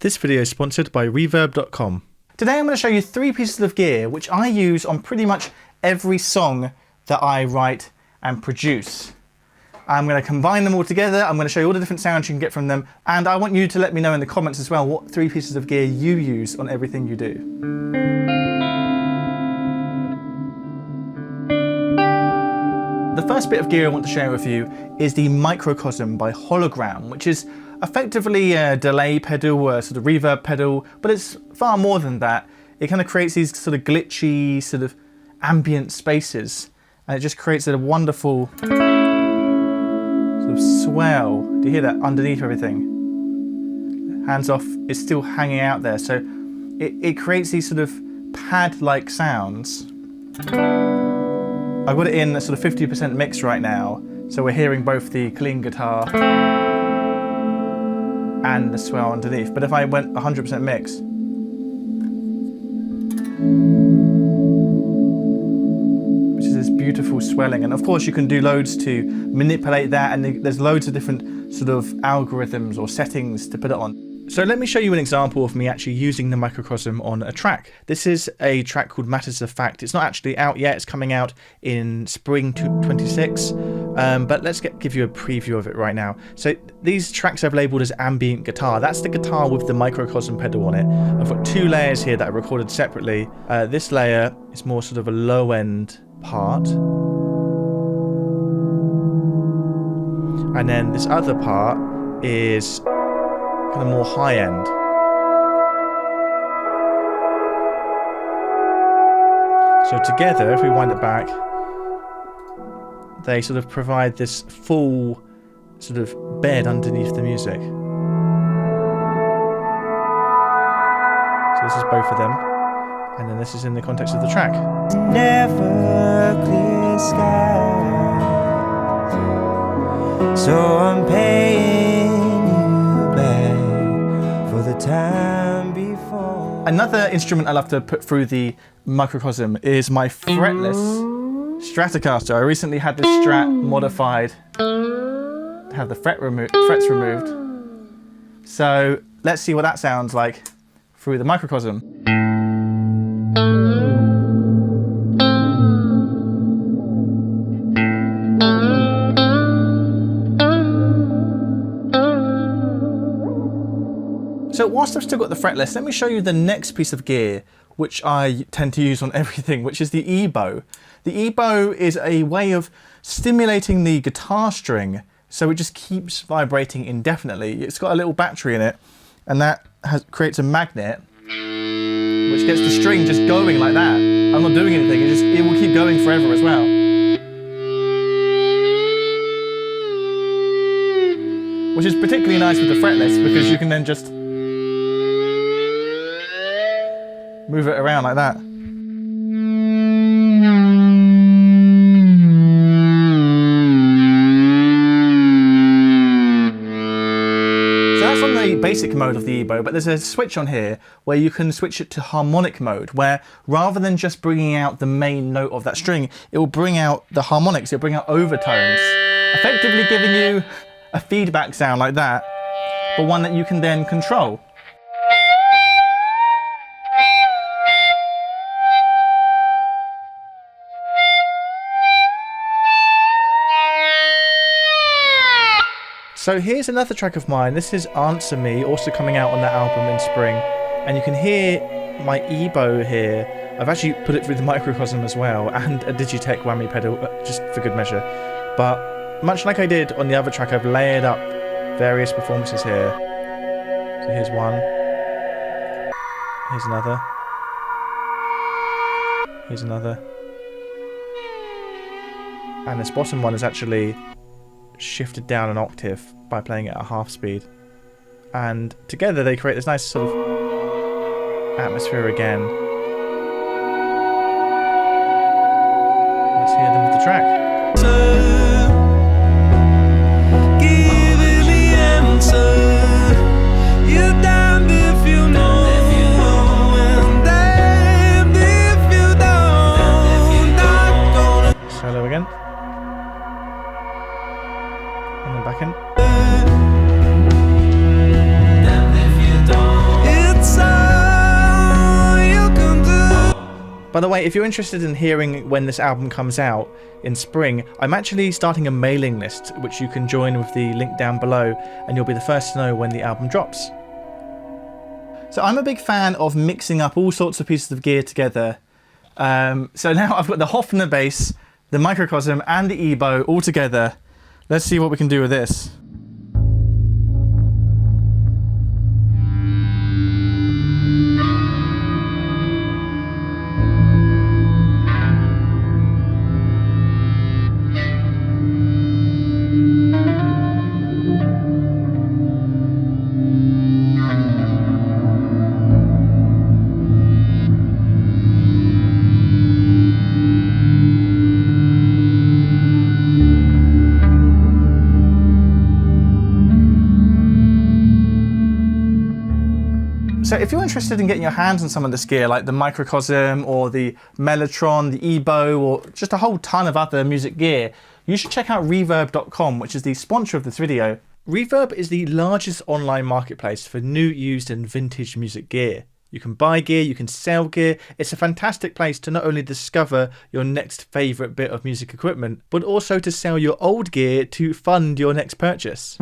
This video is sponsored by Reverb.com. Today I'm going to show you 3 pieces of gear which I use on pretty much every song that I write and produce. I'm going to combine them all together, I'm going to show you all the different sounds you can get from them, and I want you to let me know in the comments as well what 3 pieces of gear you use on everything you do. The first bit of gear I want to share with you is the Microcosm by Hologram, which is effectively a delay pedal or a sort of reverb pedal, but it's far more than that. It kind of creates these sort of glitchy, sort of ambient spaces, and it just creates a wonderful sort of swell. Do you hear that underneath everything? Hands off, it's still hanging out there, so it creates these sort of pad-like sounds. I've got it in a sort of 50% mix right now, so we're hearing both the clean guitar and the swell underneath. But if I went 100% mix, which is this beautiful swelling, and of course you can do loads to manipulate that, and there's loads of different sort of algorithms or settings to put it on. So let me show you an example of me actually using the Microcosm on a track. This is a track called Matters of Fact. It's not actually out yet, it's coming out in spring 26, but let's give you a preview of it right now. So these tracks I've labelled as ambient guitar. That's the guitar with the Microcosm pedal on it. I've got 2 layers here that I recorded separately. This layer is more sort of a low end part. And then this other part is kind of more high end. So together, if we wind it back, they sort of provide this full sort of bed underneath the music. So this is both of them, and then this is in the context of the track. Never clear sky, so I'm paying you back for the time before. Another instrument I love to put through the Microcosm is my fretless Stratocaster. I recently had this Strat modified to have the frets removed. So let's see what that sounds like through the Microcosm. So whilst I've still got the fretless, let me show you the next piece of gear which I tend to use on everything, which is the E-bow. The E-bow is a way of stimulating the guitar string so it just keeps vibrating indefinitely. It's got a little battery in it, and that creates a magnet which gets the string just going like that. I'm not doing anything, it will keep going forever as well. Which is particularly nice with the fretless because you can then just move it around like that. So that's on the basic mode of the E-bow, but there's a switch on here where you can switch it to harmonic mode, where rather than just bringing out the main note of that string, it will bring out the harmonics, it'll bring out overtones, effectively giving you a feedback sound like that, but one that you can then control. So here's another track of mine. This is Answer Me, also coming out on that album in spring. And you can hear my E-bow here. I've actually put it through the Microcosm as well, and a Digitech whammy pedal, just for good measure. But much like I did on the other track, I've layered up various performances here. So here's one. Here's another. Here's another. And this bottom one is actually shifted down an octave by playing it at half speed, and together they create this nice sort of atmosphere again. Let's hear them with the track. Give me answer. You damned if you know, and damned if you don't. Not gonna Solo again. And then back in. damned if you don't. By the way, if you're interested in hearing when this album comes out in spring, I'm actually starting a mailing list which you can join with the link down below, and you'll be the first to know when the album drops. So I'm a big fan of mixing up all sorts of pieces of gear together. So now I've got the Hofner bass, the Microcosm and the EBow all together. Let's see what we can do with this. So if you're interested in getting your hands on some of this gear, like the Microcosm or the Mellotron, the EBow, or just a whole ton of other music gear, you should check out Reverb.com, which is the sponsor of this video. Reverb is the largest online marketplace for new, used and vintage music gear. You can buy gear, you can sell gear. It's a fantastic place to not only discover your next favourite bit of music equipment, but also to sell your old gear to fund your next purchase.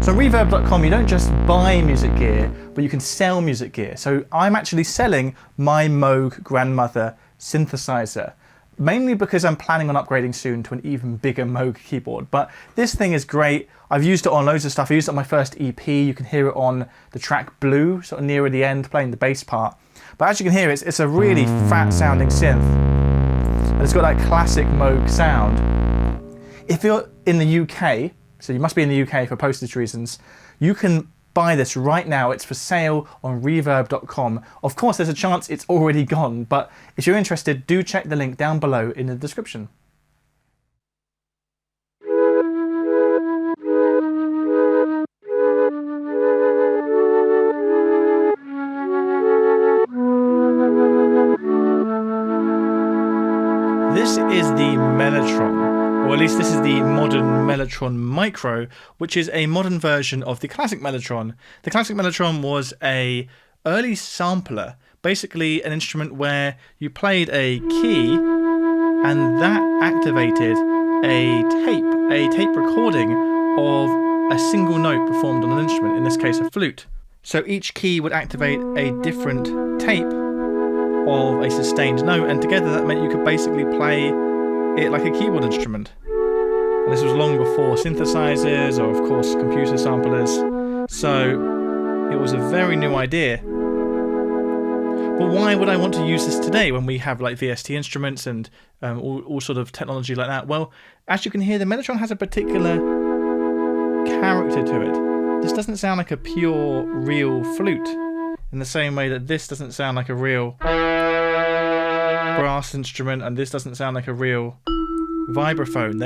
So Reverb.com, you don't just buy music gear, but you can sell music gear. So I'm actually selling my Moog Grandmother synthesizer, mainly because I'm planning on upgrading soon to an even bigger Moog keyboard. But this thing is great. I've used it on loads of stuff. I used it on my first EP. You can hear it on the track Blue, sort of nearer the end, playing the bass part. But as you can hear, it's a really fat sounding synth. And it's got that classic Moog sound. If you're in the UK, so you must be in the UK for postage reasons, you can buy this right now. It's for sale on Reverb.com. Of course, there's a chance it's already gone, but if you're interested, do check the link down below in the description. This is the Mellotron. Or at least this is the modern Mellotron Micro, which is a modern version of the classic Mellotron. The classic Mellotron was an early sampler, basically an instrument where you played a key and that activated a tape recording of a single note performed on an instrument, in this case a flute. So each key would activate a different tape of a sustained note, and together that meant you could basically play it like a keyboard instrument. And this was long before synthesizers or, of course, computer samplers, so it was a very new idea. But why would I want to use this today when we have like VST instruments and all sort of technology like that? Well, as you can hear, the Mellotron has a particular character to it. This doesn't sound like a pure, real flute, in the same way that this doesn't sound like a real brass instrument, and this doesn't sound like a real vibraphone.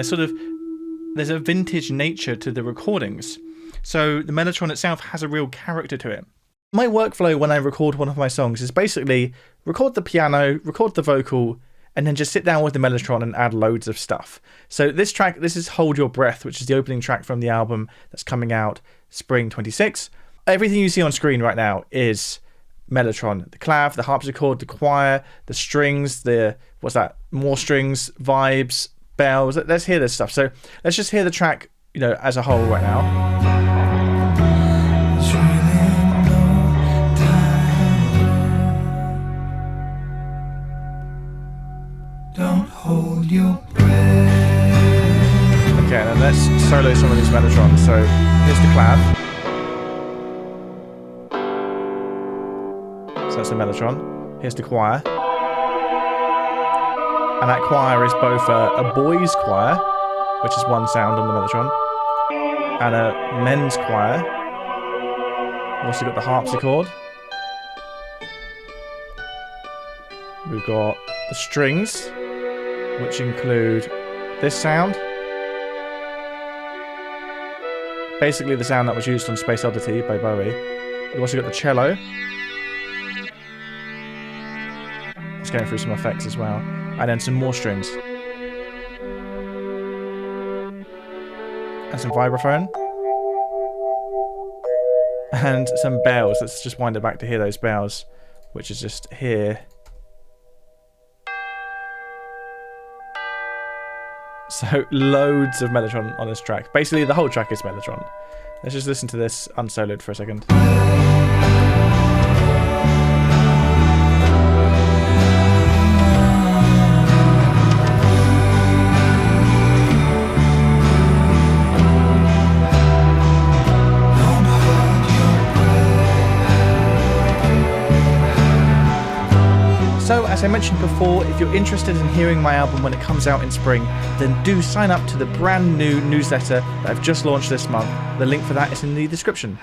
There's a vintage nature to the recordings. So the Mellotron itself has a real character to it. My workflow when I record one of my songs is basically record the piano, record the vocal, and then just sit down with the Mellotron and add loads of stuff. So this track, this is Hold Your Breath, which is the opening track from the album that's coming out spring 26. Everything you see on screen right now is Mellotron. The clav, the harpsichord, the choir, the strings, more strings, vibes, bells. Let's hear this stuff. So let's just hear the track, as a whole right now. Don't hold your breath. Okay, and let's solo some of these Mellotrons. So here's the clav. So that's the Mellotron. Here's the choir. And that choir is both a boys' choir, which is one sound on the Mellotron, and a men's choir. We've also got the harpsichord. We've got the strings, which include this sound. Basically the sound that was used on Space Oddity by Bowie. We've also got the cello. It's going through some effects as well. And then some more strings. And some vibraphone. and some bells. Let's just wind it back to hear those bells, which is just here. So loads of Mellotron on this track. Basically the whole track is Mellotron. Let's just listen to this unsoloed for a second. So, as I mentioned before, if you're interested in hearing my album when it comes out in spring, then do sign up to the brand new newsletter that I've just launched this month. The link for that is in the description.